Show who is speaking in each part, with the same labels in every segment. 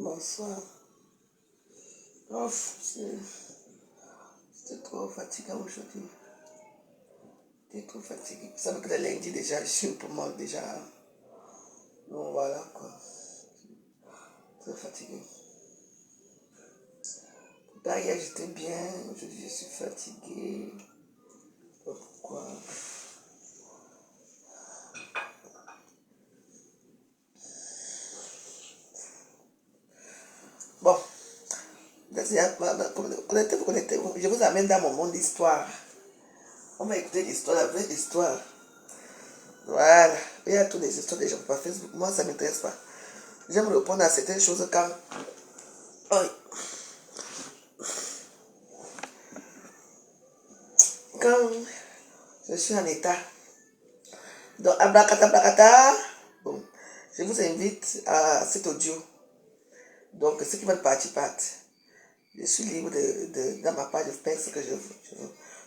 Speaker 1: Bonsoir. Oh, c'était trop fatiguant aujourd'hui. J'étais trop fatigué. Vous savez que le lundi déjà, je suis un peu mal déjà. Donc voilà quoi. Très fatigué. Hier j'étais bien. Aujourd'hui je suis fatigué. Pourquoi? Bon. Je vous amène dans mon monde d'histoire. On va écouter l'histoire, la vraie histoire. Voilà. Il y a toutes les histoires des gens par Facebook. Moi, ça ne m'intéresse pas. J'aime répondre à certaines choses quand... Oh. Quand je suis en état. Donc, abracadabra. Bon. Je vous invite à cet audio. Donc, ceux qui veulent partir partent. Je suis libre dans ma page de faire ce que je veux.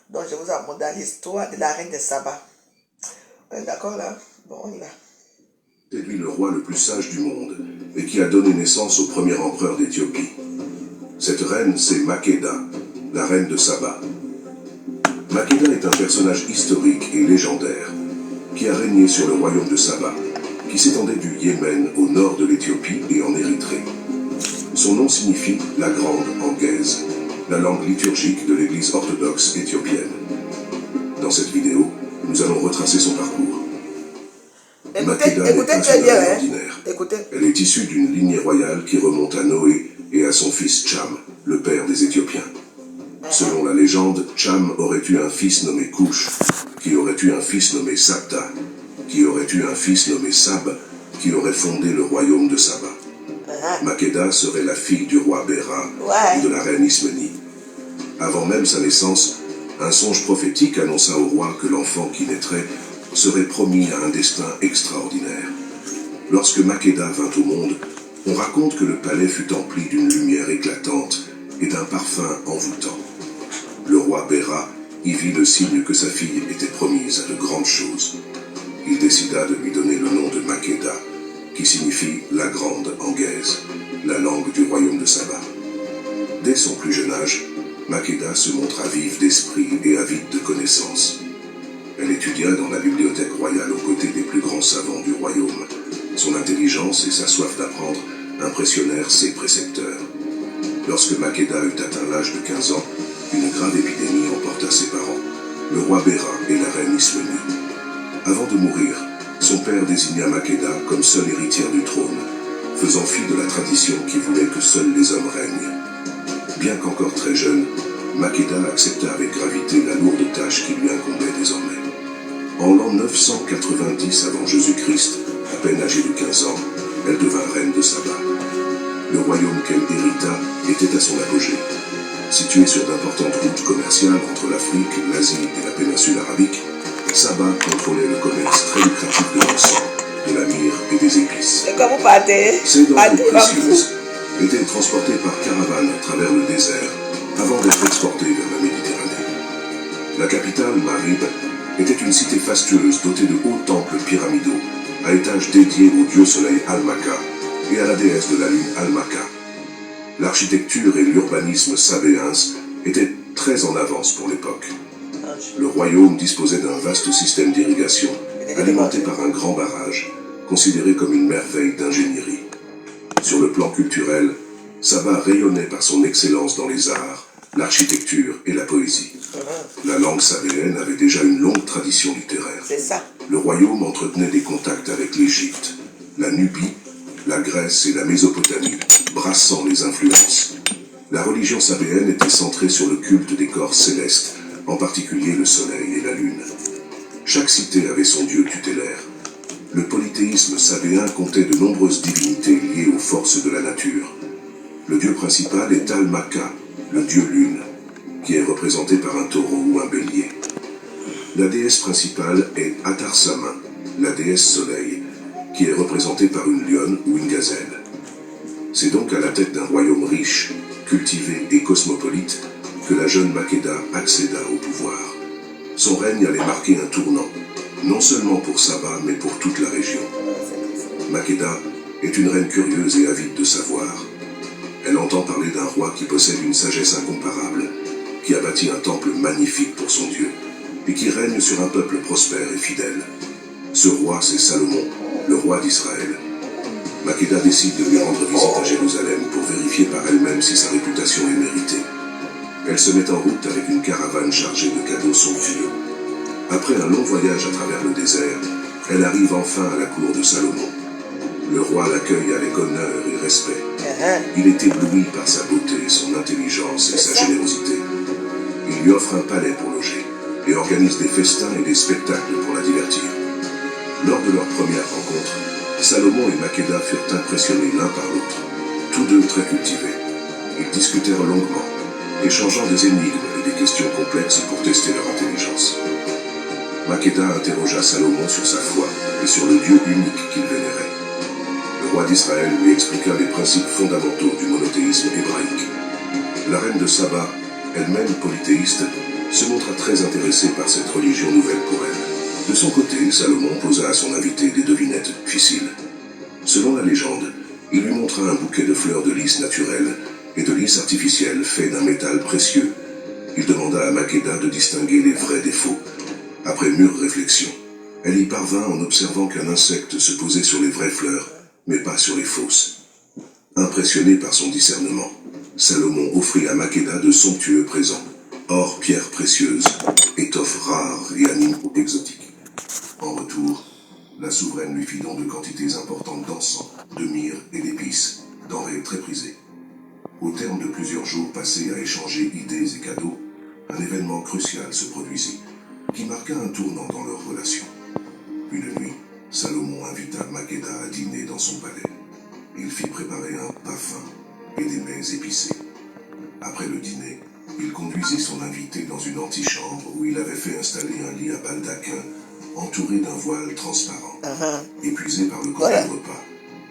Speaker 1: Donc, je vous amène dans l'histoire de la reine de Saba. D'accord là? Bon, on y va.
Speaker 2: C'est lui le roi le plus sage du monde et qui a donné naissance au premier empereur d'Éthiopie. Cette reine, c'est Makeda, la reine de Saba. Makeda est un personnage historique et légendaire qui a régné sur le royaume de Saba, qui s'étendait du Yémen au nord de l'Éthiopie et en Érythrée. Son nom signifie la grande en gaze, la langue liturgique de l'église orthodoxe éthiopienne. Dans cette vidéo, nous allons retracer son parcours. Makeda n'est pas une femme ordinaire. Elle est issue d'une lignée royale qui remonte à Noé et à son fils Cham, le père des Éthiopiens. Selon la légende, Cham aurait eu un fils nommé Cush, qui aurait eu un fils nommé Sabta, qui aurait eu un fils nommé Sab, qui aurait fondé le royaume de Saba. Makeda serait la fille du roi Béra et de la reine Ismeni. Avant même sa naissance, un songe prophétique annonça au roi que l'enfant qui naîtrait serait promis à un destin extraordinaire. Lorsque Makeda vint au monde, on raconte que le palais fut empli d'une lumière éclatante et d'un parfum envoûtant. Le roi Béra y vit le signe que sa fille était promise à de grandes choses. Il décida de lui donner le nom de Makeda, qui signifie la grande en gaze, la langue du royaume de Saba. Dès son plus jeune âge, Makeda se montra vive d'esprit et avide de connaissances. Elle étudia dans la bibliothèque royale aux côtés des plus grands savants du royaume. Son intelligence et sa soif d'apprendre impressionnèrent ses précepteurs. Lorsque Makeda eut atteint l'âge de 15 ans, une grave épidémie emporta ses parents, le roi Béra et la reine Ismeni. Avant de mourir, son père désigna Makeda comme seule héritière du trône, faisant fi de la tradition qui voulait que seuls les hommes règnent. Bien qu'encore très jeune, Makeda accepta avec gravité la lourde tâche qui lui incombait désormais. En l'an 990 avant Jésus-Christ, à peine âgée de 15 ans, elle devint reine de Saba. Le royaume qu'elle hérita était à son apogée. Situé sur d'importantes routes commerciales entre l'Afrique, l'Asie et la péninsule arabique, Saba contrôlait le commerce très lucratif de l'encens, de la myrrhe et des épices. Ces denrées précieuses étaient transportées par caravane à travers le désert avant d'être exportées vers la Méditerranée. La capitale, Marib, était une cité fastueuse dotée de hauts temples pyramidaux, à étages dédiés au dieu soleil Almaka et à la déesse de la lune Almaka. L'architecture et l'urbanisme sabéens étaient très en avance pour l'époque. Le royaume disposait d'un vaste système d'irrigation, alimenté par un grand barrage, considéré comme une merveille d'ingénierie. Sur le plan culturel, Saba rayonnait par son excellence dans les arts, l'architecture et la poésie. La langue sabéenne avait déjà une longue tradition littéraire. Le royaume entretenait des contacts avec l'Égypte, la Nubie, la Grèce et la Mésopotamie, brassant les influences. La religion sabéenne était centrée sur le culte des corps célestes, en particulier le soleil et la lune. Chaque cité avait son dieu tutélaire. Le polythéisme sabéen comptait de nombreuses divinités liées aux forces de la nature. Le dieu principal est Al-Maka, le dieu lune, qui est représenté par un taureau ou un bélier. La déesse principale est Atarsama, la déesse soleil, qui est représentée par une lionne ou une gazelle. C'est donc à la tête d'un royaume riche, cultivé et cosmopolite que la jeune Makeda accéda au pouvoir. Son règne allait marquer un tournant, non seulement pour Saba, mais pour toute la région. Makeda est une reine curieuse et avide de savoir. Elle entend parler d'un roi qui possède une sagesse incomparable, qui a bâti un temple magnifique pour son Dieu, et qui règne sur un peuple prospère et fidèle. Ce roi, c'est Salomon, le roi d'Israël. Makeda décide de lui rendre visite à Jérusalem pour vérifier par elle-même si sa réputation est méritée. Elle se met en route avec une caravane chargée de cadeaux somptueux. Après un long voyage à travers le désert, elle arrive enfin à la cour de Salomon. Le roi l'accueille avec honneur et respect. Il est ébloui par sa beauté, son intelligence et sa générosité. Il lui offre un palais pour loger et organise des festins et des spectacles pour la divertir. Lors de leur première rencontre, Salomon et Makeda furent impressionnés l'un par l'autre, tous deux très cultivés. Ils discutèrent longuement, échangeant des énigmes et des questions complexes pour tester leur intelligence. Makeda interrogea Salomon sur sa foi et sur le Dieu unique qu'il vénérait. Le roi d'Israël lui expliqua les principes fondamentaux du monothéisme hébraïque. La reine de Saba, elle-même polythéiste, se montra très intéressée par cette religion nouvelle pour elle. De son côté, Salomon posa à son invité des devinettes difficiles. Selon la légende, il lui montra un bouquet de fleurs de lys naturelles et de lys artificiels faits d'un métal précieux. Il demanda à Makeda de distinguer les vrais des faux. Après mûre réflexion, elle y parvint en observant qu'un insecte se posait sur les vraies fleurs, mais pas sur les fausses. Impressionné par son discernement, Salomon offrit à Makeda de somptueux présents, or, pierres précieuses, étoffes rares et animaux exotiques. En retour, la souveraine lui fit don de quantités importantes d'encens, de myrrhe et d'épices, denrées très prisées. Au terme de plusieurs jours passés à échanger idées et cadeaux, un événement crucial se produisit, qui marqua un tournant dans leur relation. Une nuit, Salomon invita Makeda à dîner dans son palais. Il fit préparer un parfum et des mets épicés. Après le dîner, il conduisit son invité dans une antichambre où il avait fait installer un lit à baldaquin entouré d'un voile transparent. Épuisé par le grand repas,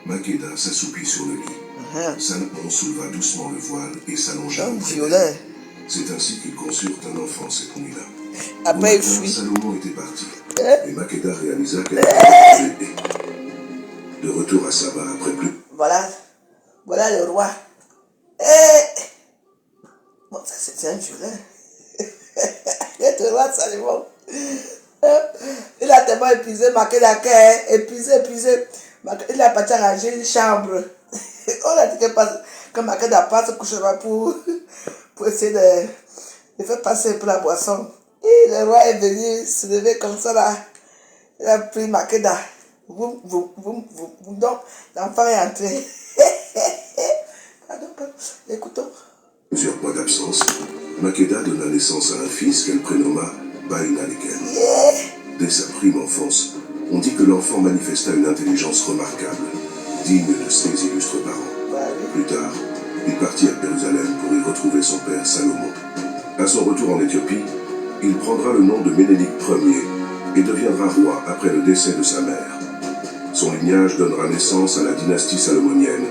Speaker 2: Makeda s'assoupit sur le lit. Salomon souleva doucement le voile et s'allongea auprès d'elle. C'est ainsi qu'ils conçurent un enfant cette nuit-là.
Speaker 1: Après, il
Speaker 2: matin,
Speaker 1: fuit.
Speaker 2: Salomon était parti, et Makeda réalisa qu'elle avait un bébé. De retour à Saba après plus...
Speaker 1: Voilà le roi. Eh! Bon, ça c'est un violin. Le roi Salomon. Il a tellement épuisé, Makeda, épuisé. Il a parti arranger une chambre. On a dit que Makeda passe couchera pour essayer de faire passer pour la boisson. Et le roi est venu se lever comme ça là. Il a pris Makeda. Donc, l'enfant est entré. Écoutons.
Speaker 2: Plusieurs mois d'absence, Makeda donna naissance à un fils qu'elle prénomma Baïnaleken. Dès sa prime enfance, on dit que l'enfant manifesta une intelligence remarquable, digne de ses illustres parents. Plus tard, il partit à Jérusalem pour y retrouver son père Salomon. À son retour en Éthiopie, il prendra le nom de Ménélik Ier et deviendra roi après le décès de sa mère. Son lignage donnera naissance à la dynastie salomonienne,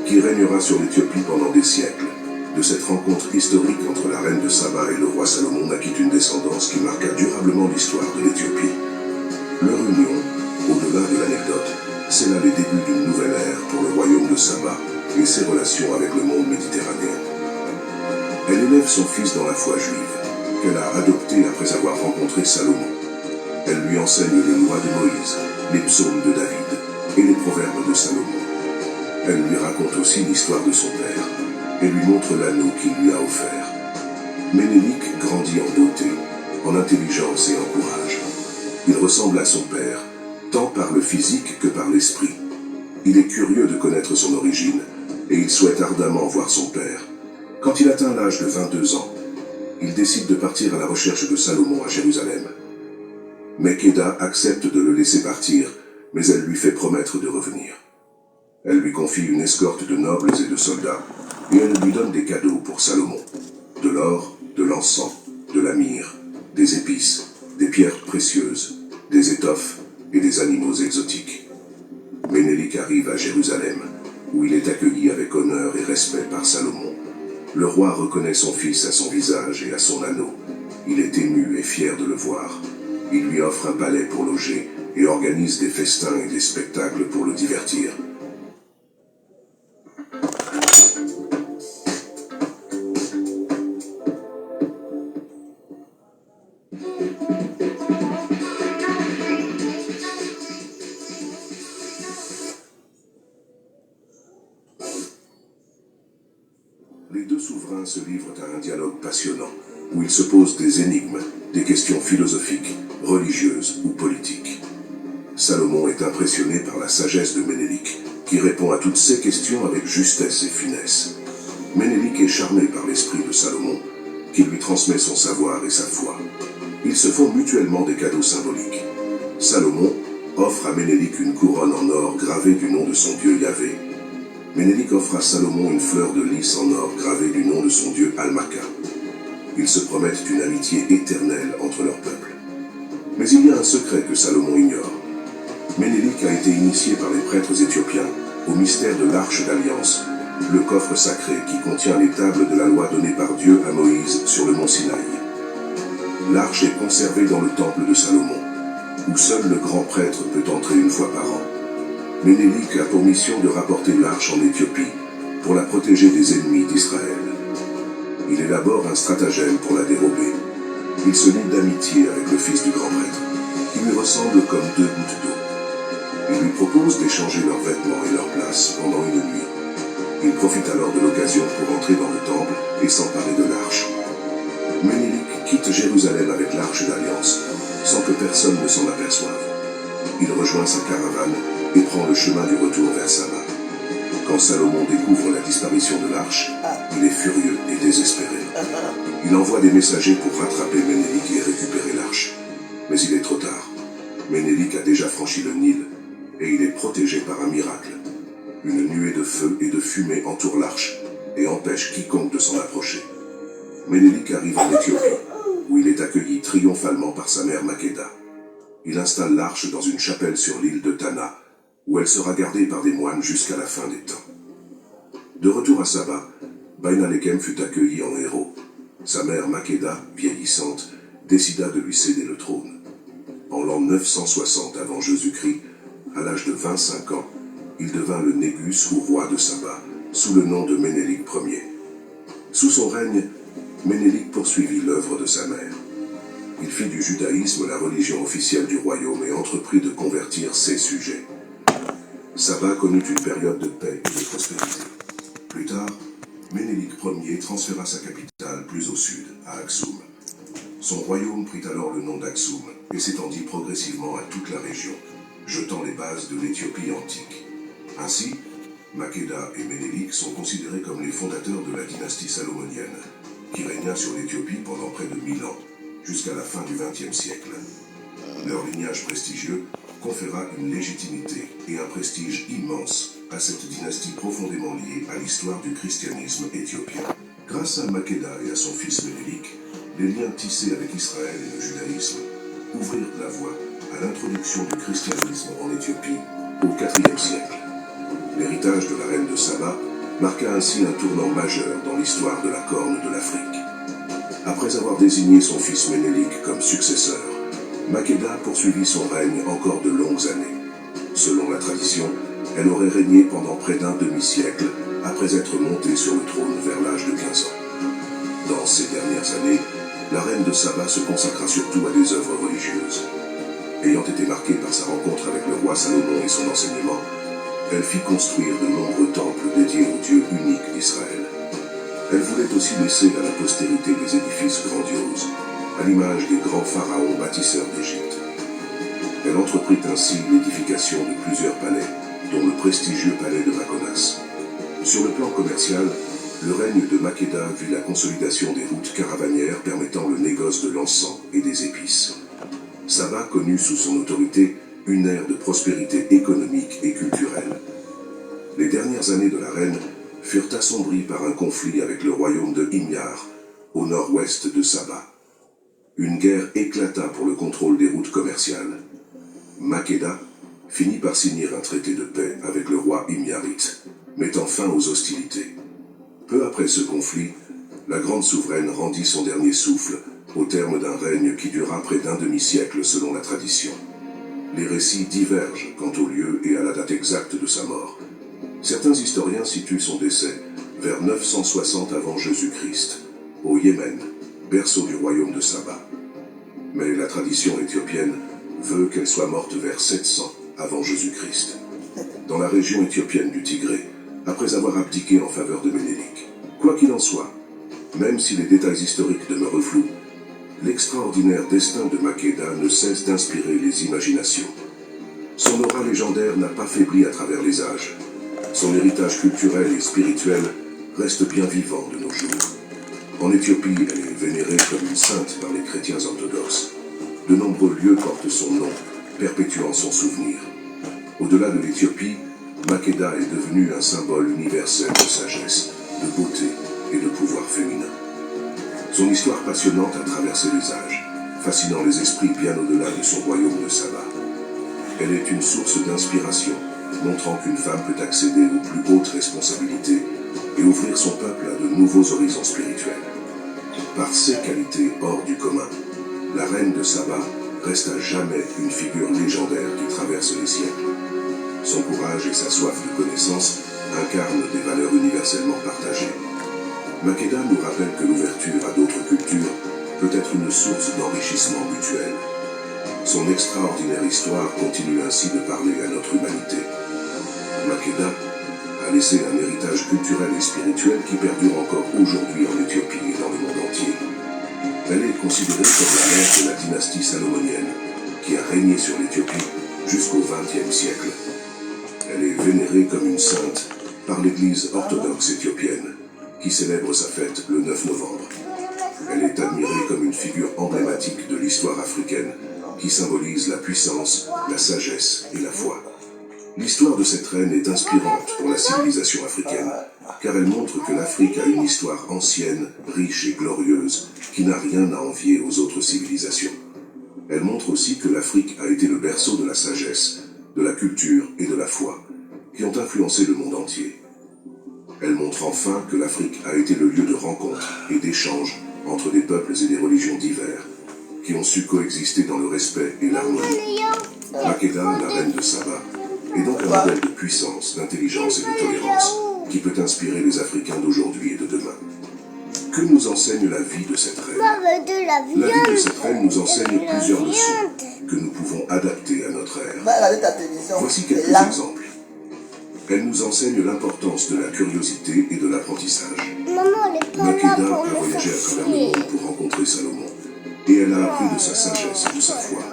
Speaker 2: qui régnera sur l'Éthiopie pendant des siècles. De cette rencontre historique entre la reine de Saba et le roi Salomon naquit une descendance qui marqua durablement l'histoire de l'Éthiopie. Leur union, au-delà de l'anecdote, scella les débuts d'une nouvelle ère pour le royaume de Saba et ses relations avec le monde méditerranéen. Elle élève son fils dans la foi juive, qu'elle a adopté après avoir rencontré Salomon. Elle lui enseigne les lois de Moïse, les psaumes de David et les proverbes de Salomon. Elle lui raconte aussi l'histoire de son père et lui montre l'anneau qu'il lui a offert. Ménélik grandit en beauté, en intelligence et en courage. Il ressemble à son père, tant par le physique que par l'esprit. Il est curieux de connaître son origine et il souhaite ardemment voir son père. Quand il atteint l'âge de 22 ans, il décide de partir à la recherche de Salomon à Jérusalem. Makeda accepte de le laisser partir, mais elle lui fait promettre de revenir. Elle lui confie une escorte de nobles et de soldats, et elle lui donne des cadeaux pour Salomon. De l'or, de l'encens, de la myrrhe, des épices, des pierres précieuses, des étoffes et des animaux exotiques. Ménélik arrive à Jérusalem, où il est accueilli avec honneur et respect par Salomon. Le roi reconnaît son fils à son visage et à son anneau. Il est ému et fier de le voir. Il lui offre un palais pour loger et organise des festins et des spectacles pour le divertir. Les deux souverains se livrent à un dialogue passionnant, où ils se posent des énigmes, des questions philosophiques, religieuses ou politiques. Salomon est impressionné par la sagesse de Ménélik, qui répond à toutes ces questions avec justesse et finesse. Ménélik est charmé par l'esprit de Salomon, qui lui transmet son savoir et sa foi. Ils se font mutuellement des cadeaux symboliques. Salomon offre à Ménélik une couronne en or gravée du nom de son dieu Yahvé. Ménélik offre à Salomon une fleur de lys en or gravée du nom de son dieu Almaka. Ils se promettent une amitié éternelle entre leurs peuples. Mais il y a un secret que Salomon ignore. Ménélik a été initié par les prêtres éthiopiens au mystère de l'Arche d'Alliance, le coffre sacré qui contient les tables de la loi donnée par Dieu à Moïse sur le mont Sinaï. L'arche est conservée dans le temple de Salomon, où seul le grand prêtre peut entrer une fois par an. Ménélik a pour mission de rapporter l'arche en Éthiopie pour la protéger des ennemis d'Israël. Il élabore un stratagème pour la dérober. Il se lie d'amitié avec le fils du grand prêtre, qui lui ressemble comme deux gouttes d'eau. Il lui propose d'échanger leurs vêtements et leur place pendant une nuit. Il profite alors de l'occasion pour entrer dans le temple et s'emparer de l'arche. Ménélik quitte Jérusalem avec l'arche d'alliance, sans que personne ne s'en aperçoive. Il rejoint sa caravane et prend le chemin du retour vers Saba. Quand Salomon découvre la disparition de l'arche, il est furieux et désespéré. Il envoie des messagers pour rattraper Ménélik et récupérer l'arche. Mais il est trop tard. Ménélik a déjà franchi le Nil et il est protégé par un miracle. Une nuée de feu et de fumée entoure l'arche et empêche quiconque de s'en approcher. Ménélik arrive en Éthiopie, où il est accueilli triomphalement par sa mère Makeda. Il installe l'arche dans une chapelle sur l'île de Tana, où elle sera gardée par des moines jusqu'à la fin des temps. De retour à Saba, Bainalekem fut accueilli en héros. Sa mère Makeda, vieillissante, décida de lui céder le trône. En l'an 960 avant Jésus-Christ, à l'âge de 25 ans, il devint le Négus ou roi de Saba, sous le nom de Ménélik Ier. Sous son règne, Ménélik poursuivit l'œuvre de sa mère. Il fit du judaïsme la religion officielle du royaume et entreprit de convertir ses sujets. Saba connut une période de paix et de prospérité. Plus tard, Ménélik Ier transféra sa capitale plus au sud, à Aksum. Son royaume prit alors le nom d'Aksum et s'étendit progressivement à toute la région, jetant les bases de l'Éthiopie antique. Ainsi, Makeda et Ménélik sont considérés comme les fondateurs de la dynastie salomonienne, qui régna sur l'Éthiopie pendant près de 1000 ans, jusqu'à la fin du XXe siècle. Leur lignage prestigieux conféra une légitimité et un prestige immense à cette dynastie profondément liée à l'histoire du christianisme éthiopien. Grâce à Makeda et à son fils Ménélik, les liens tissés avec Israël et le judaïsme ouvrirent la voie à l'introduction du christianisme en Éthiopie au IVe siècle. L'héritage de la reine de Saba marqua ainsi un tournant majeur dans l'histoire de la Corne de l'Afrique. Après avoir désigné son fils Ménélik comme successeur, Makeda poursuivit son règne encore de longues années. Selon la tradition, elle aurait régné pendant près d'un demi-siècle après être montée sur le trône vers l'âge de 15 ans. Dans ces dernières années, la reine de Saba se consacra surtout à des œuvres religieuses. Ayant été marquée par sa rencontre avec le roi Salomon et son enseignement, elle fit construire de nombreux temples dédiés au Dieu unique d'Israël. Elle voulait aussi laisser à la postérité des édifices grandioses, à l'image des grands pharaons bâtisseurs d'Égypte. Elle entreprit ainsi l'édification de plusieurs palais, dont le prestigieux palais de Maconas. Sur le plan commercial, le règne de Makeda vit la consolidation des routes caravanières permettant le négoce de l'encens et des épices. Saba connut sous son autorité une ère de prospérité économique et culturelle. Les dernières années de la reine furent assombries par un conflit avec le royaume de Himyar, au nord-ouest de Saba. Une guerre éclata pour le contrôle des routes commerciales. Makeda finit par signer un traité de paix avec le roi Himyarite, mettant fin aux hostilités. Peu après ce conflit, la grande souveraine rendit son dernier souffle au terme d'un règne qui dura près d'un demi-siècle selon la tradition. Les récits divergent quant au lieu et à la date exacte de sa mort. Certains historiens situent son décès vers 960 avant Jésus-Christ, au Yémen, berceau du royaume de Saba. Mais la tradition éthiopienne veut qu'elle soit morte vers 700 avant Jésus-Christ, dans la région éthiopienne du Tigré, après avoir abdiqué en faveur de Ménélik. Quoi qu'il en soit, même si les détails historiques demeurent flous, l'extraordinaire destin de Makeda ne cesse d'inspirer les imaginations. Son aura légendaire n'a pas faibli à travers les âges. Son héritage culturel et spirituel reste bien vivant de nos jours. En Éthiopie, elle est vénérée comme une sainte par les chrétiens orthodoxes. De nombreux lieux portent son nom, perpétuant son souvenir. Au-delà de l'Éthiopie, Makeda est devenue un symbole universel de sagesse, de beauté et de pouvoir féminin. Son histoire passionnante a traversé les âges, fascinant les esprits bien au-delà de son royaume de Saba. Elle est une source d'inspiration, montrant qu'une femme peut accéder aux plus hautes responsabilités et ouvrir son peuple à de nouveaux horizons spirituels. Par ses qualités hors du commun, la reine de Saba reste à jamais une figure légendaire qui traverse les siècles. Son courage et sa soif de connaissance incarnent des valeurs universellement partagées. Makeda nous rappelle que l'ouverture à d'autres cultures peut être une source d'enrichissement mutuel. Son extraordinaire histoire continue ainsi de parler à notre humanité. Makeda a laissé un héritage culturel et spirituel qui perdure encore aujourd'hui en Éthiopie et dans le monde entier. Elle est considérée comme la mère de la dynastie salomonienne, qui a régné sur l'Éthiopie jusqu'au XXe siècle. Elle est vénérée comme une sainte par l'Église orthodoxe éthiopienne, qui célèbre sa fête le 9 novembre. Elle est admirée comme une figure emblématique de l'histoire africaine, qui symbolise la puissance, la sagesse et la foi. L'histoire de cette reine est inspirante pour la civilisation africaine, car elle montre que l'Afrique a une histoire ancienne, riche et glorieuse, qui n'a rien à envier aux autres civilisations. Elle montre aussi que l'Afrique a été le berceau de la sagesse, de la culture et de la foi, qui ont influencé le monde entier. Elle montre enfin que l'Afrique a été le lieu de rencontre et d'échange entre des peuples et des religions divers, qui ont su coexister dans le respect et l'harmonie. Makeda, la reine de Saba, est donc un modèle de puissance, d'intelligence et de tolérance, qui peut inspirer les Africains d'aujourd'hui et de demain. Que nous enseigne la vie de cette reine? La vie de cette reine nous enseigne plusieurs leçons que nous pouvons adapter à notre ère. Voici quelques exemples. Elle nous enseigne l'importance de la curiosité et de l'apprentissage. Makeda a voyagé à travers le monde pour rencontrer Salomon, et elle a appris de sa sagesse et de sa foi.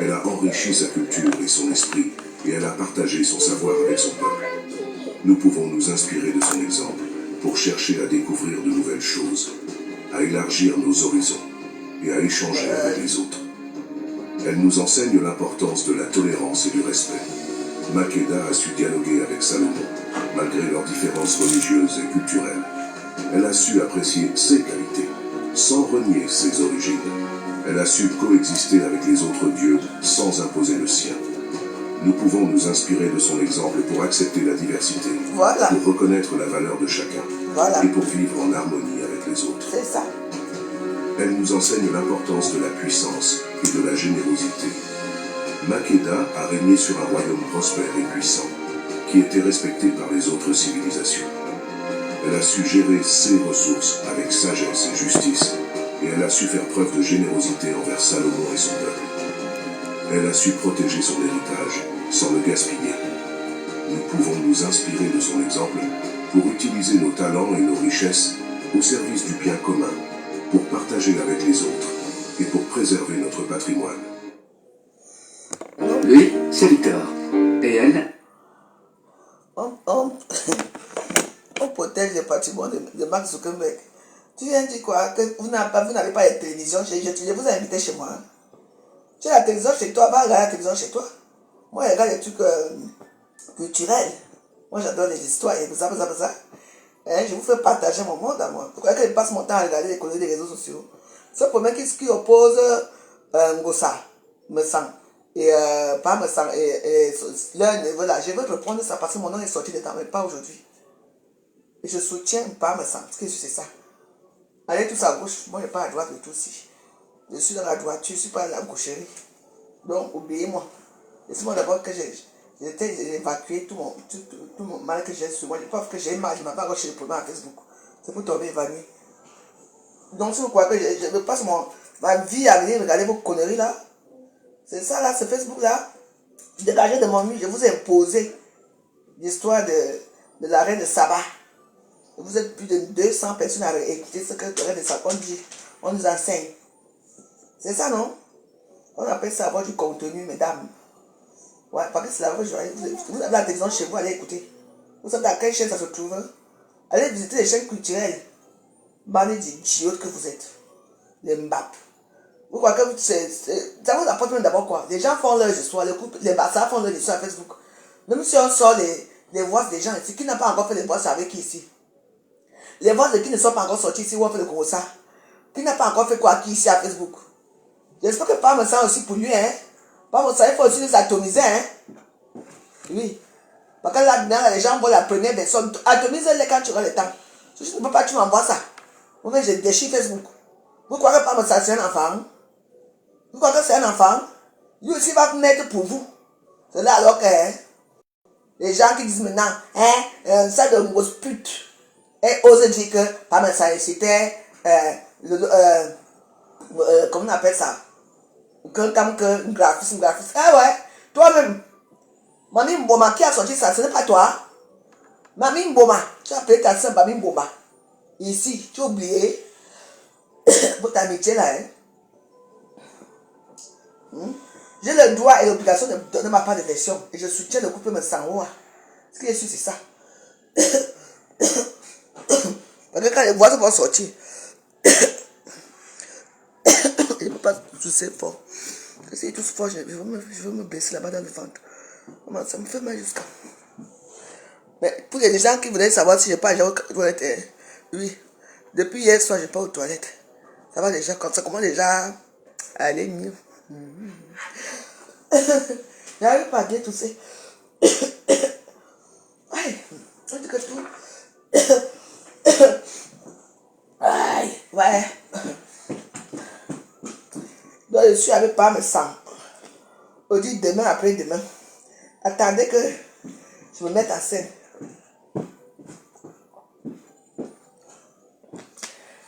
Speaker 2: Elle a enrichi sa culture et son esprit, et elle a partagé son savoir avec son peuple. Nous pouvons nous inspirer de son exemple pour chercher à découvrir de nouvelles choses, à élargir nos horizons et à échanger avec les autres. Elle nous enseigne l'importance de la tolérance et du respect. Makeda a su dialoguer avec Salomon, malgré leurs différences religieuses et culturelles. Elle a su apprécier ses qualités, sans renier ses origines. Elle a su coexister avec les autres dieux sans imposer le sien. Nous pouvons nous inspirer de son exemple pour accepter la diversité, pour reconnaître la valeur de chacun, et pour vivre en harmonie avec les autres.
Speaker 1: C'est ça.
Speaker 2: Elle nous enseigne l'importance de la puissance et de la générosité. Makeda a régné sur un royaume prospère et puissant, qui était respecté par les autres civilisations. Elle a su gérer ses ressources avec sagesse et justice, et elle a su faire preuve de générosité envers Salomon et son peuple. Elle a su protéger son héritage sans le gaspiller. Nous pouvons nous inspirer de son exemple pour utiliser nos talents et nos richesses au service du bien commun, pour partager avec les autres et pour préserver notre patrimoine.
Speaker 3: Lui, c'est Victor. Et elle,
Speaker 1: des patrimoines de Mark Zuckerberg. Tu viens dire quoi? Que vous n'avez pas de télévision. Je vous ai invité chez moi. Hein. Tu as la télévision chez toi, va regarder la télévision chez toi. Moi, je regarde les trucs culturels. Moi, j'adore les histoires et ça. Hein, je vous fais partager mon monde à moi. Pourquoi je passe mon temps à regarder les conneries des réseaux sociaux? C'est le problème qui oppose Ngossa, me semble. Et pas me semble. Voilà, je veux reprendre ça parce que mon nom est sorti dedans, mais pas aujourd'hui. Et je soutiens pas me semble. Ce que c'est ça. Allez tous à gauche, moi je ne suis pas à droite de tout aussi. Je suis dans la droiture, je ne suis pas dans la gaucherie. Donc, oubliez-moi. Laissez-moi d'abord que j'ai évacué tout mon mal que j'ai sur moi. Je crois que j'ai mal, je ne m'ai pas encore chez le problème à Facebook. C'est pour tomber évanoui. Donc, si vous croyez que je passe ma vie à venir regarder vos conneries là, c'est ça là, ce Facebook là, dégagez de mon vie, je vous ai imposé l'histoire de la reine de Saba. Vous êtes plus de 200 personnes à écouter ce que la reine de Saba dit. On nous enseigne. C'est ça, non? On appelle ça avoir du contenu, mesdames. Ouais, parce que c'est la vraie journée. Vous avez la télévision chez vous, allez écouter. Vous savez à quelle chaîne ça se trouve? Allez visiter les chaînes culturelles. Bandez d'idiotes que vous êtes. Les mbap. Vous croyez que ça vous apporte même d'abord quoi? Les gens font leur histoire, les bassards font leur histoire à Facebook. Même si on sort les voix des gens ici, qui n'a pas encore fait les voix avec qui ici? Les voix de qui ne sont pas encore sortis ici, où on fait le gros ça? Qui n'a pas encore fait quoi qui ici à Facebook? J'espère que pas me sent aussi pour lui, hein? Pas me sent, il faut aussi les atomiser, hein? Oui. Parce que là, les gens voient la première version. Atomise-les quand tu auras le temps. Si tu ne peux pas, tu m'envoies ça. Moi, je déchire Facebook. Vous croyez que pas me sent, c'est un enfant? Vous croyez que c'est un enfant? Lui aussi va mettre pour vous. C'est là alors que hein, les gens qui disent maintenant, hein, ça de grosse pute. Et osent dire que pas me sent, c'était comment on appelle ça? Comme que graphisme. Ah ouais, toi-même, Mami Mboma qui a sorti ça, ce n'est pas toi. Mami Mboma, tu as appelé ta soeur Mami Mboma. Ici, tu as oublié pour t'amitié là. Hein? J'ai le droit et l'obligation de donner ma part de version. Et je soutiens le couple me sang. Ce qui est sûr, c'est ça. Parce que quand les voix vont sortir, je ne peux pas tousser fort. Si je tousse fort, je veux me blesser là-bas dans le ventre. Ça me fait mal jusqu'à. Mais pour les gens qui voudraient savoir si je pas aux toilettes, oui. Depuis hier soir, je pas aux toilettes. Ça va déjà comme ça, comment déjà aller mieux. J'arrive pas à bien tousser. Aïe, on dit que tout. Aïe, ouais. Donc je suis avec pas me sang. On dit demain après demain. Attendez que je me mette en scène.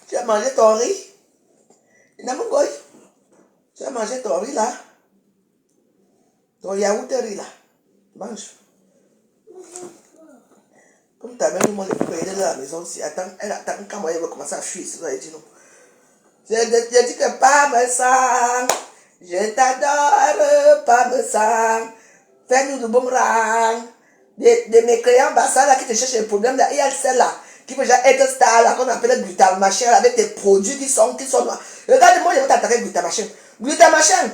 Speaker 1: Tu as mangé ton riz? Inamungoy. Tu as mangé ton riz là? Ton yaourt riz là? Mange. Comme ta mère nous montre les poupées de la maison, si elle attend quand moi elle va commencer à fuir, sinon elle dit non. Je dis que pas me sang. Je t'adore, pas me sang. Fais-nous du boomerang. De mes créants bassins là qui te cherchent les problèmes là. Il y a celle-là qui peut déjà être star là qu'on appelle glutamachin avec des produits qui sont noirs. Regarde-moi, je vais t'attaquer glutamachin. Glutamachin.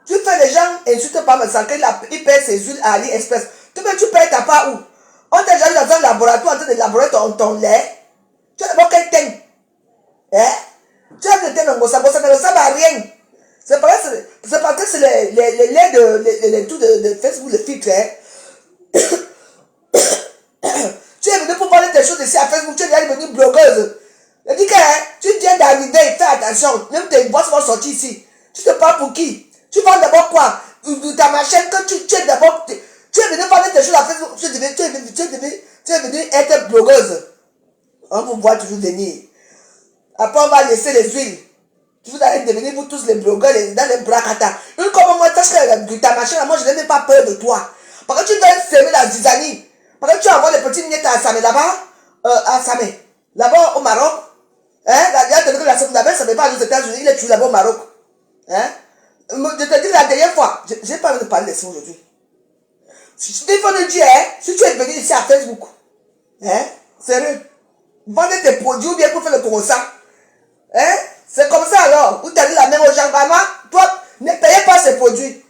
Speaker 1: Tu fais les gens insultent pas me sang qu'il perd ses huiles à AliExpress. Tu perds ta part où? On t'a déjà vu dans un laboratoire en train de élaborer ton lait. Tu as d'abord quel teint? Hein? Tu as le teint de ça ne ressemble à rien. C'est parce que c'est les laits de Facebook, le filtre. Hein? Tu es venu pour parler des choses ici à Facebook, tu es déjà devenue blogueuse. Je dis que hein, tu viens d'arriver, fais attention, même tes voix vont sortir ici. Tu te parles pour qui? Tu parles d'abord quoi? De ta machine que tu es d'abord. Tu es venu parler des choses à Facebook, tu es venu être blogueuse. On vous voit toujours venir. Après, on va laisser les huiles. Vous allez devenir vous tous les blogueurs dans les bracata. Une comme moi, tâche que ta machine, moi je n'ai même pas peur de toi. Parce que tu dois semer la zizanie. Parce que tu envoies les petits miettes à Samé là-bas. À Samé. Là-bas au Maroc. Hein? Il y a que la belle, ça ne fait pas aux États-Unis. Il est toujours là-bas au Maroc. Hein? Je te dis la dernière fois. Je n'ai pas envie de parler de ça aujourd'hui. Il faut le dire, hein? Si tu es venu ici à Facebook. Hein? Sérieux. Vendez tes produits ou bien pour faire le croissant. Hein? C'est comme ça alors. Vous donnez la main aux gens. Vraiment, toi, ne payez pas ces produits.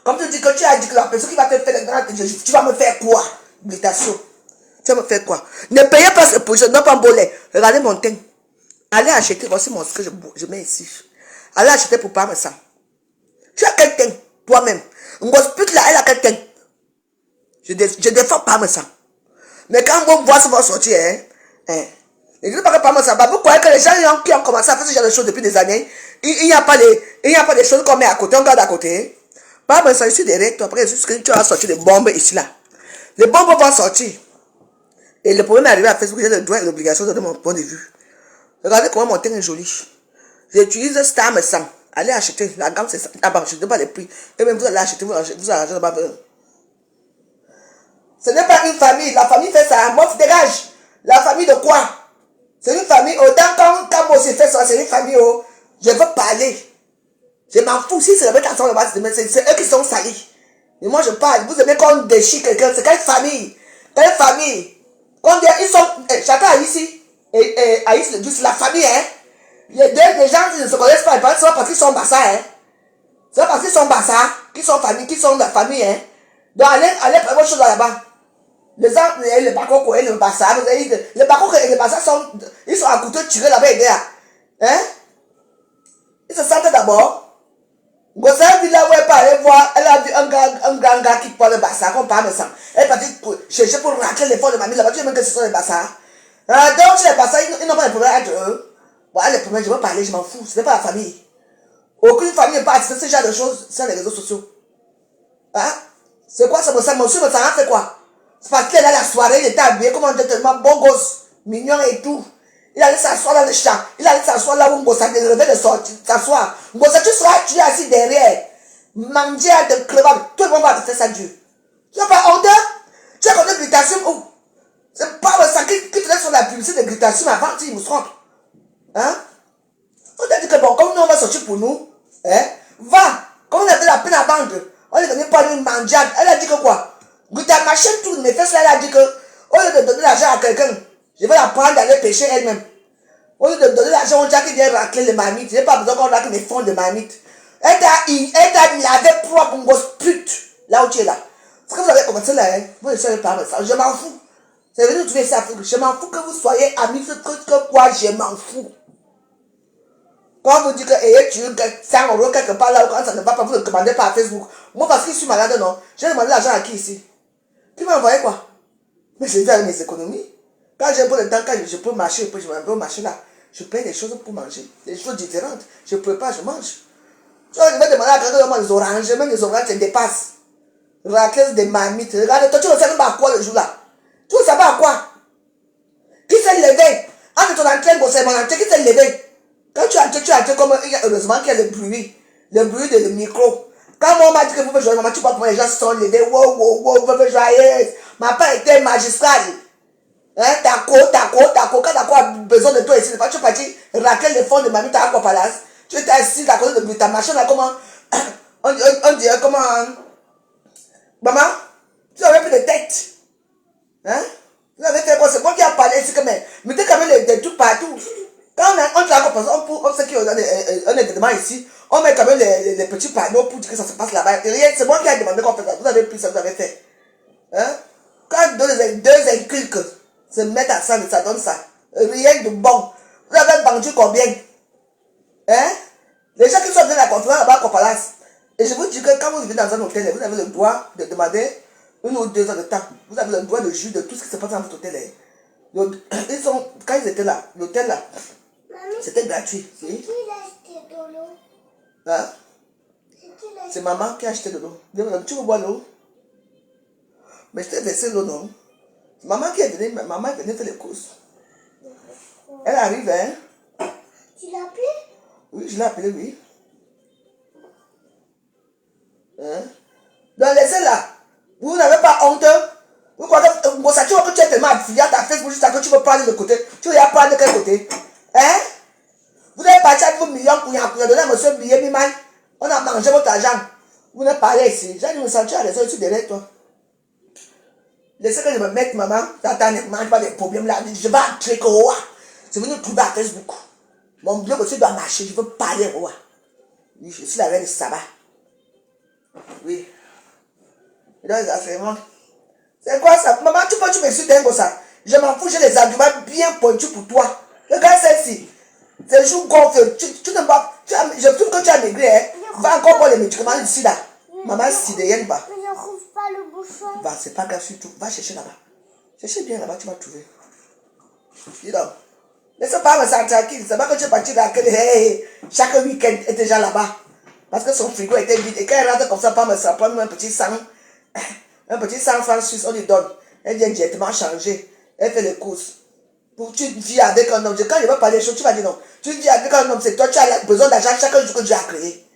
Speaker 1: Comme tu dis que tu as dit que la personne qui va te faire le grand, tu vas me faire quoi? Gritation. Tu vas me faire quoi? Ne payez pas ces produits. Non, pas un bolet. Regardez mon teint. Allez acheter. Voici mon ce que je mets ici. Allez acheter pour pas me ça. Tu as quel teint? Toi-même. On gospute là, elle a quel teint? Je défends pas me ça. Mais quand vos voix vont sortir, et je ne parle pas de ça. Vous croyez que les gens qui ont commencé à faire ce genre de choses depuis des années, il n'y a pas des choses qu'on met à côté, on garde à côté. Pas de ça, je suis derrière toi. Après, juste que tu as sorti des bombes ici là. Les bombes vont sortir. Et le problème est arrivé à Facebook, j'ai le droit et l'obligation de donner mon point de vue. Regardez comment mon teint est joli. J'utilise Star Me Sang. Allez acheter. La gamme, c'est ça. Ah, je ne donne pas les prix. Et même vous allez acheter, vous arrangez là-bas. Ce n'est pas une famille. La famille fait ça. Moi, tu dégages. La famille de quoi? C'est une famille. Autant quand moi aussi fait ça, c'est une famille. Oh, je veux parler. Je m'en fous. Si c'est le mec qui sont là-bas, c'est eux qui sont salis. Et moi, je parle. Vous aimez qu'on déchire quelqu'un. C'est quelle famille? Quelle famille? Ils sont. Chacun a ici. Et c'est la famille, hein. Il y a des gens qui ne se connaissent pas. C'est pas parce qu'ils sont bassins, hein. C'est pas parce qu'ils sont bassins, qu'ils sont famille, qu'ils sont de la famille, hein. Donc, allez faire vos choses là-bas. Les gens, les Bakoko et le Bassa, les Bakoko et le Bassa ils sont à couteau tiré là-bas, hein? Ils se sentent d'abord. Gossa dit là où elle parlait voir, elle a vu un gars qui parle le Bassa, qu'on parle de ça. Elle est partie chercher pour racler les fonds de mamie là-bas. Tu sais même que ce sont les Bassa. Donc, les Bassa, ils n'ont pas de problème entre eux. Voilà les problèmes, je veux parler, je m'en fous. Ce n'est pas la famille. Aucune famille n'est pas assistée ce genre de choses sur les réseaux sociaux. Hein? C'est quoi ça? Monsieur me fait quoi? C'est parce qu'elle a la soirée, il était habillé comme un tellement bon gosse, mignon et tout. Il allait s'asseoir dans le champ. Il allait s'asseoir là où Ngossa devait de sortir, s'asseoir. Ngossa, tu es assis derrière. Manger à de crevable. Tout le monde va te faire ça, Dieu. Tu n'as pas honte? Tu as connu Gritation où? C'est pas ça qui faisait sur la publicité de Gritation avant, il me trompe. Hein? On t'a dit que bon, comme nous on va sortir pour nous, hein? Va, comme on avait la peine à vendre, on est venu par une mangeade. Elle a dit que quoi? Ta machine tourne, mes fesses là, elle a dit que au lieu de donner l'argent à quelqu'un, je vais la prendre d'aller pêcher elle-même. Au lieu de donner l'argent au gars qui vient racler les marmites, je n'ai pas besoin qu'on racle les fonds de marmites. Elle t'a lavé propre, une grosse pute, là où tu es là. Ce que vous avez commencé là, hein? Vous ne savez pas ça, je m'en fous. C'est venu trouver ça, je m'en fous que vous soyez amis, que quoi, je m'en fous. Quand vous dites que tu as 100 € quelque part là, quand ça ne va pas, vous ne commandez pas à Facebook. Moi, parce que je suis malade, non. J'ai demandé l'argent à qui ici? Qui m'a envoyé quoi? Mais je vais avec mes économies. Quand j'ai un peu de temps, quand je peux marcher, je vais marcher là. Je paye des choses pour manger. Des choses différentes. Je ne peux pas, je mange. Tu vois, je vais demander à quelqu'un des oranges, même les oranges, c'est des passes. Raclette des marmites. Regarde, toi, tu ne sais même pas à quoi le jour là. Tu ne sais pas à quoi? Qui s'est levé? Entre ton entrée, c'est mon entrée, qui s'est levé? Quand tu as comme heureusement qu'il y a le bruit de micro. Quand moi m'a dit que vous pouvez jouer, maman, tu vois comment les gens se sont levés. Wow, vous pouvez joyeuse. Ma père était magistral. Hein, Taco. Quand Taco a besoin de toi ici, tu es parti racler les fonds de mamie, t'as quoi palace. Tu étais assis à côté de ta machine là, comment. On dirait comment. Maman, tu avais pris de tête. Hein? Vous avez fait quoi? C'est moi qui a parlé ici, mais mettez quand même des trucs partout. Quand on te la compose, on sait qu'il y a un événement ici, on met quand même les petits panneaux pour dire que ça se passe là-bas. C'est moi qui ai demandé qu'on fait ça. Vous avez pris ça, vous avez fait. Hein? Quand deux inculques se mettent ensemble, ça donne ça. Rien de bon. Vous avez vendu combien? Hein? Les gens qui sont venus à la conférence là-bas à Palace. Et je vous dis que quand vous vivez dans un hôtel, vous avez le droit de demander 1 ou 2 heures de temps. Vous avez le droit de juger de tout ce qui se passe dans votre hôtel. Quand ils étaient là, l'hôtel là, c'était gratuit. C'est qui l'a acheté de l'eau? Hein? C'est maman qui a acheté de l'eau. Tu veux boire l'eau? Mais je t'ai versé l'eau, non? Maman qui est venue, maman est venue faire les courses. Elle arrive, hein? Tu l'as appelée? Oui, je l'ai appelée, oui. Hein? Donc laissez là. Vous n'avez pas honte? Vous croyez que tu es tellement affilié à ta Facebook juste que tu veux prendre de côté. Tu veux y prendre de quel côté? Hein? Vous avez parti avec vos millions pour y donner à monsieur billet Mimaï. On a mangé votre argent. Vous n'êtes pas allé ici. J'ai dit, me sentir à l'aise, je suis derrière toi. Laissez que je me mette, maman. T'attends, ne mange pas des problèmes là. Je vais entrer au roi. Je vais nous trouver à Facebook. Mon blog aussi doit marcher. Je veux parler au roi. Oui, je suis la reine de Saba. Oui. Donc, c'est bon. C'est quoi ça? Maman, tu me suis dingue ça. Je m'en fous, j'ai des arguments bien pointus pour toi. Regarde celle-ci. C'est le jour gonfle. Tu ne vas pas. Je trouve que tu as maigri. Hein? Va encore prendre les médicaments ici là. Maman, si de rien va.
Speaker 3: Mais je ne trouve pas le bouchon.
Speaker 1: Va, c'est pas grave surtout. Va chercher là-bas. Cherchez bien là-bas, tu vas trouver. Dis donc. Laisse pas me sentir tranquille. C'est pas que tu es parti dans chaque week-end est déjà là-bas. Parce que son frigo était vide. Et quand elle rentre comme ça, pas me sentir prendre un petit sang. Un petit 100 francs suisse, on lui donne. Elle vient directement changer. Elle fait les courses. Pour tu vis avec un homme. Quand je vais parler des choses, tu vas dire non. Tu vis avec un homme, c'est toi, tu as besoin d'argent chaque jour que Dieu a créé.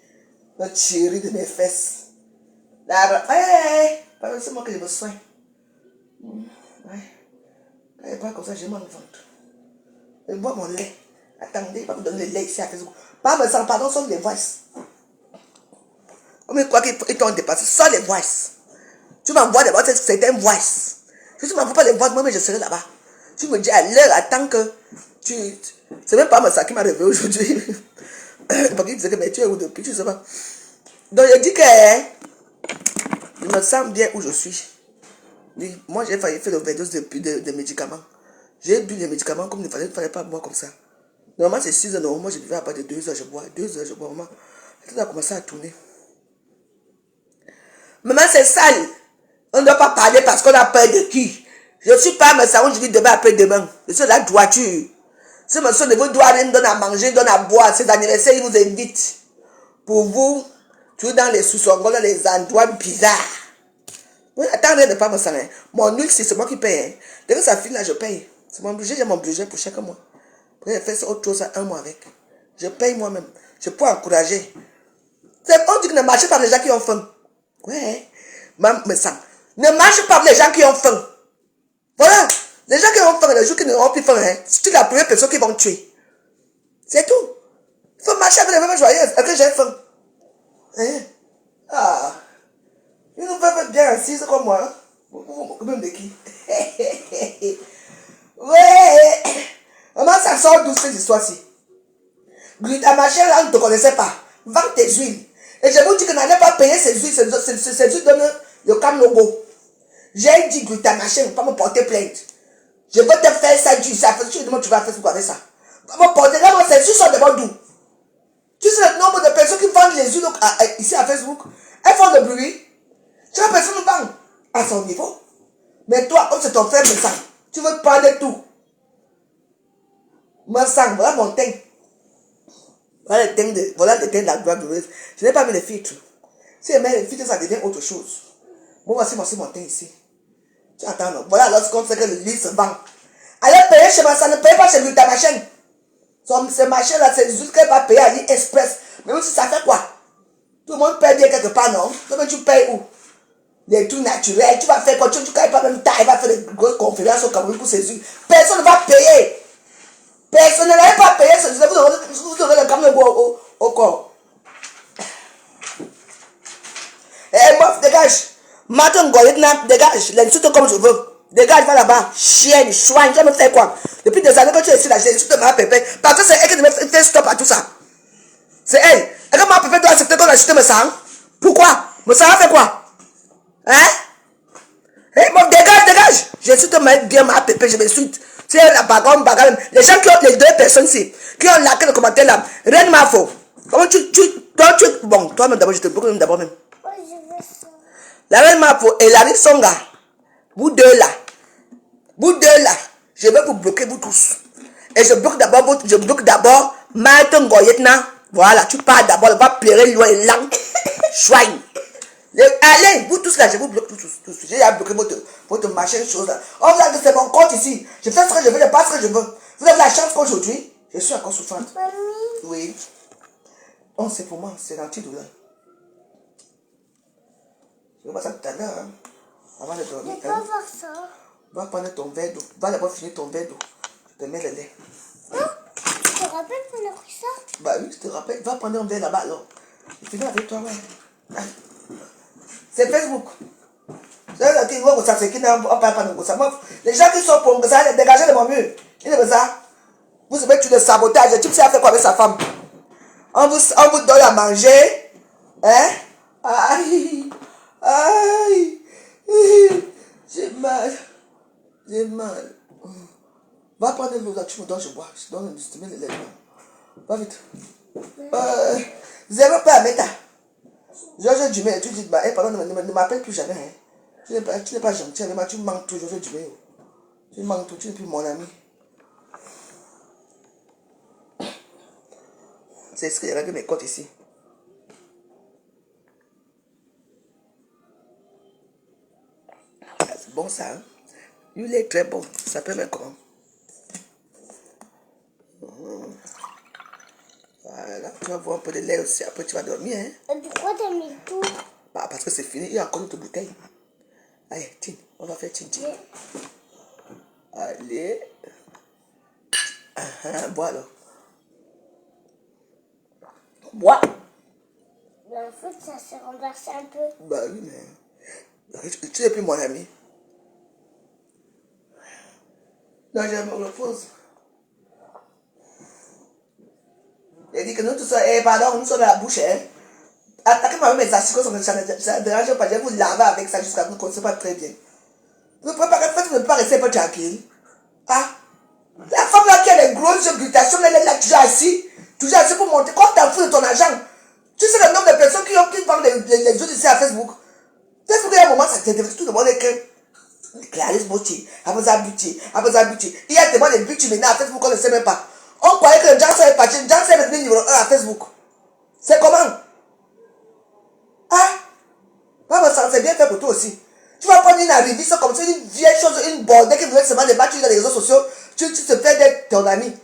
Speaker 1: Notre chérie de mes fesses. Là, c'est moi que je me soigne. Ouais. Quand elle parle comme ça, j'ai mal au ventre. Je bois mon lait. Attendez, pas vous donner le lait ici à Facebook. Pas me sans pardon, sauf les voices. Comme quoi qu'ils t'ont dépassé, sans les voices. Tu m'envoies des voix, c'est un voice. Si tu ne m'envoies pas les voix, moi-même je serai là-bas. Tu me dis à l'heure, attends que tu. C'est même pas ça qui m'a réveillé aujourd'hui. Parce qu'il disait que mais tu es où depuis, tu sais pas. Donc je dis que je me sens bien où je suis. Oui, moi j'ai failli faire l'overdose de médicaments. J'ai bu les médicaments comme il ne fallait pas boire comme ça. Normalement c'est 6 heures, normalement je buvais à partir de 2 heures, je bois. 2 heures, je bois. Maman, tout a commencé à tourner. Maman, c'est sale. On ne doit pas parler parce qu'on a peur de qui. Je ne suis pas un salon, je dis demain après-demain. Je suis la droiture. Si monsieur de vous doit rien donne à manger, donne à boire, c'est anniversaire, il vous invite. Pour vous, tu es dans les sous-songos, dans les endroits bizarres. Oui, attendez de pas me saler. Mon huile, c'est moi qui paye. Hein. Dès que ça finit là, je paye. C'est mon budget, j'ai mon budget pour chaque mois. Après, je fais autre chose un mois avec. Je paye moi-même. Je peux encourager. On dit que ne marchez pas les gens qui ont faim. Ouais. Mais ça. Ne marche pas les gens qui ont faim. Voilà. Les gens qui ont faim, les gens qui n'auront plus faim, hein, c'est la première personne qui vont tuer. C'est tout. Il faut marcher avec les mêmes joyeuses. Est-ce que j'ai faim? Hein? Ah. Ils nous peuvent bien assises comme moi. Vous même de qui? Ouais. Comment ça sort d'où cette histoire-ci? Glutamachène, là, on ne te connaissait pas. Vends tes huiles. Et je vous dis que n'allez pas payer ces huiles. Ces huiles donnent le cam logo. J'ai dit glutamachène, ne pas me porter plainte. Je veux te faire ça du ça. Tu vas faire avec ça. Va me porter là, ces huiles sont de d'où? Tu sais le nombre de personnes qui vendent les huiles ici à Facebook? Elles font de bruit. Chaque personne vend à son niveau. Mais toi, comme c'est ton frère me sang, tu veux parler de tout. Me sang, voilà mon teint. Voilà le teint de la gloire glorieuse. Je n'ai pas mis les filtres. Si je mets les filtres, ça devient autre chose. Bon, voici mon teint ici. Tu attends, non? Voilà lorsqu'on sait que le lit se vend. Allez payer chez moi, ça ne paye pas chez lui ta machine. Ce machin-là, c'est juste qu'elle va payer à l'Express. Mais aussi, ça fait quoi? Tout le monde paye bien quelque part, non? Toi, tu payes où? Les trucs naturels, tu vas faire quoi? Tu ne payes pas même taille, il va faire des grosses conférences au Cameroun pour ses huiles. Personne ne va payer. Personne ne va pas payer. Vous aurez le camion au corps. Eh, meuf, dégage. Maton Goyetna, dégage. L'insulte comme je veux. Dégage, va là-bas. Chienne, chouine, tu vas me faire quoi? Depuis des années que tu es ici, là, j'insulte ma pépé. Parce que c'est elle qui me fait stop à tout ça. C'est elle. Et que ma pépé doit accepter qu'on insulte me sang. Pourquoi? Me sang a fait quoi? Hein? Eh, bon, dégage. J'insulte bien ma pépé, je m'insulte. C'est la bagarre. Les gens qui ont les deux personnes ici, qui ont laqué le commentaire là, rien ne m'a faux. Comment bon, toi-même d'abord, je te bloque d'abord même.
Speaker 3: Oui, je veux ça.
Speaker 1: La reine Mapo et Larry Songa, vous deux là, je vais vous bloquer vous tous. Et je bloque d'abord Maître Ngoyetna. Voilà, tu pars d'abord, va pleurer loin et lent. Chouine. Allez, vous tous là, je vous bloque tous. J'ai déjà bloqué votre machin chose là. Oh là, c'est mon compte ici. Je fais ce que je veux, je passe ce que je veux. Vous avez la chance qu'aujourd'hui, je suis encore souffrante.
Speaker 3: Mamie.
Speaker 1: Oui. Oh, c'est pour moi, c'est l'antidouleur. Je vais voir ça tout à l'heure, hein, avant de
Speaker 3: Je
Speaker 1: dormir.
Speaker 3: peux voir ça.
Speaker 1: Va prendre ton verre d'eau. Va d'abord finir ton verre d'eau. Je te mets le lait.
Speaker 3: Non, tu te rappelles qu'on a pris ça?
Speaker 1: Bah oui, je te rappelle. Va prendre un verre là-bas alors. Je finis avec toi, ouais. Ah. C'est Facebook. Les gens qui sont pour ça, dégagez de mon mur. Il est ça. Vous savez que tu le sabotage. Tu sais faire quoi avec sa femme? On vous donne à manger. Hein? Aïe. Aïe. J'ai mal. J'ai mal. Va prendre l'eau là, tu me donnes, je bois. Je donne le lait. Va vite. Zéro pas, Meta. Georges Dumais, tu dis, pardon, ne m'appelle plus jamais. Hein. Tu n'es pas gentil avec moi, tu manques tout, Georges Dumais. Tu manques tout, tu n'es plus mon ami. C'est ce qu'il y a de mes côtes ici. Ah, c'est bon ça. Hein? Il est très bon. Ça s'appelle même comment? Voilà, tu vas boire un peu de lait aussi. Après, tu vas dormir. Hein?
Speaker 3: Et pourquoi t'as mis tout?
Speaker 1: Bah, parce que c'est fini. Il y a encore une autre bouteille. Allez, tiens, on va faire tiens. Allez. Bois alors. Bois.
Speaker 3: Mais en fait, ça s'est renversé un peu.
Speaker 1: Bah oui, mais... Tu n'es plus mon ami. Non, je me repose. Il dit que nous tous sommes... pardon, nous sommes à la bouche, hein. Attaquez-moi avec mes asticots, ça ne dérange pas. Je vais vous laver avec ça jusqu'à ce que vous ne connaissez pas très bien. Vous ne pouvez pas rester un peu tranquille. Ah, la femme là qui a des grosses occultations, elle est là toujours assise pour monter. Quand tu t'en fous de ton argent, tu sais le nombre de personnes qui vendent les autres ici à Facebook. Facebook, il y a un moment, ça t'intéresse tout le monde est que Clarisse Bouti, Abaza Bouti. Il y a tellement de buts maintenant à Facebook qu'on ne sait même pas. On croyait que Janssen est parti. Janssen est devenu numéro 1 à Facebook. C'est comment? Ah, c'est bien fait pour toi aussi. Tu vas prendre une arriviste comme ça, une vieille chose, une bordée qui voulait seulement débattre dans les réseaux sociaux. Tu te fais d'être ton ami.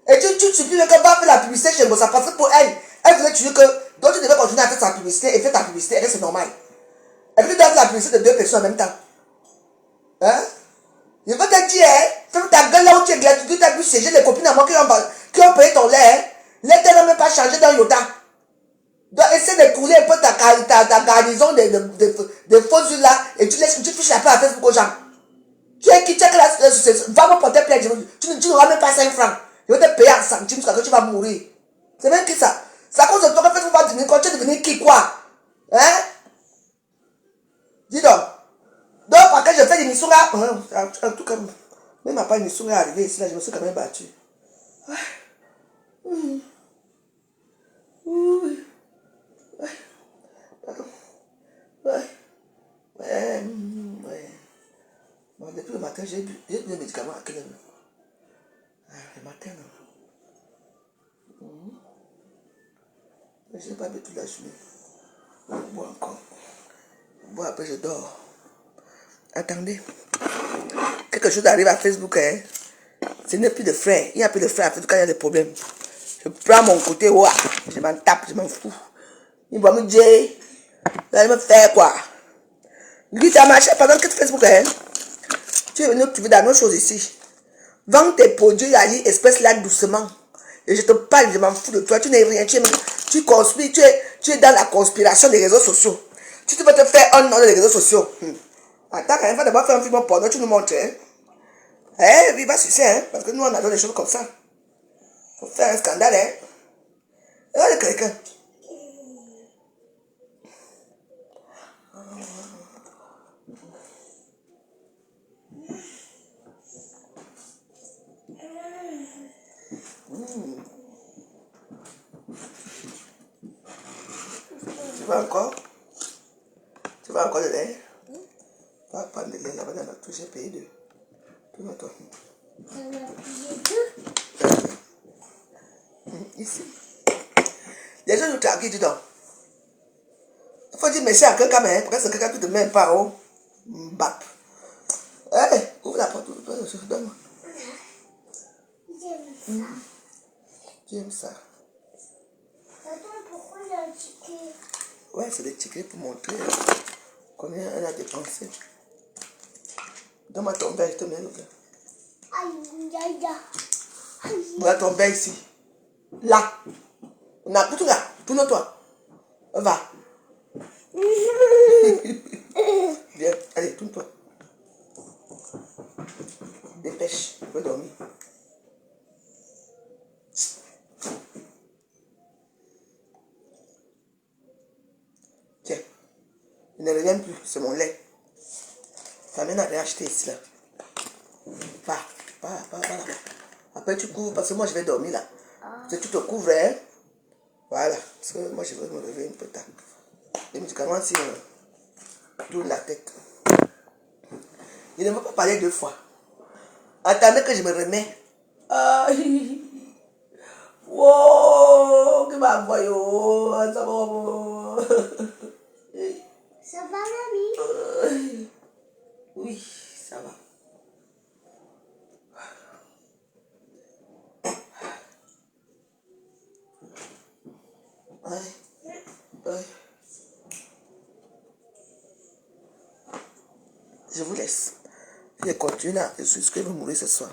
Speaker 1: Et tu supplies que va faire la publicité chez Bossa parce que pour elle, elle voulait tuer que. Donc tu devais continuer à faire sa publicité et faire ta publicité. Et c'est normal. Et puis tu dois faire la publicité de deux personnes en même temps. Hein? Je veux te dire, fais ta gueule là où tu es gratuit, tu as vu siéger les copines à moi qui ont payé ton lait. Hein? Lait n'a même pas changé dans Yota. Donc essaie de couler un peu ta garnison de fausses huiles là et tu fiches la paix à Facebook aux gens. Tu es qui? Tu es que là, va me porter plainte. Tu n'auras même pas 5 francs. Je vais te payer en centimes jusqu'à ce que tu vas mourir. C'est même qui ça? C'est à cause de toi que Facebook va devenir quand tu es devenu qui quoi? Hein? Dis donc. Donc, parce que je fais des missions là, en tout cas, même à pas une mission est arrivée ici, là, je me suis quand même battu. Pardon. Ouais. Bon, depuis le matin, j'ai bu des médicaments à quelle heure? Le matin, non. Je n'ai pas bu toute la journée. Je bois encore. Je bois après, je dors. Attendez. Quelque chose arrive à Facebook, hein. Ce n'est plus de frère. Il n'y a plus de frère à Facebook quand il y a des problèmes. Je prends mon côté, ouais. Je m'en tape, je m'en fous. Il va me dire, il va me faire quoi? Lui, ça marche pendant que Facebook, hein. Tu es venu trouver dans nos choses ici. Vends tes produits Ali Express là doucement. Et je te parle, je m'en fous de toi. Tu n'es rien. Tu conspires, tu es dans la conspiration des réseaux sociaux. Tu peux te faire un nom dans les réseaux sociaux. Attends, quand même, va d'abord faire un film porno, tu nous montres. Hein? Eh, oui, va sucer, hein? Parce que nous, on adore des choses comme ça. Faut faire un scandale, hein? Regarde quelqu'un. Tu vas encore? Tu vas encore le lait? Va prendre le lait là-bas dans la touche, j'ai payé 2. Prends toi.
Speaker 3: T'en as payé 2?
Speaker 1: Ici. Les gens nous traquent, dis donc. Il faut dire merci à quelqu'un, mais parce que c'est quelqu'un qui ne te met pas au bap. Hé, ouvre la porte, donne-moi.
Speaker 3: J'aime ça.
Speaker 1: J'aime ça.
Speaker 3: Attends, pourquoi il y a un ticket?
Speaker 1: Ouais, c'est des tickets pour montrer combien elle a dépensé. Donne-moi ton verre, je te mets le verre.
Speaker 3: Aïe, aïe, aïe.
Speaker 1: Voilà ton verre ici. Là. On a tout là. Tourne-toi. Va. Viens, allez, tourne. Il ne revient plus, c'est mon lait. Famille n'a rien acheté ici là. Pas là-bas. Après tu couvres parce que moi je vais dormir là. Si tu te couvres, hein. Voilà. Parce que moi je vais me lever un peu tard. Les médicaments si tourne la tête. Il ne m'a pas parlé 2 fois. Attendez que je me remets. Aïe. Wow, que ma voyou, ça va.
Speaker 3: Ça va, mamie?
Speaker 1: Oui, ça va. Ouais. Je vous laisse. Je continue là. Je suis ce que je vais mourir ce soir.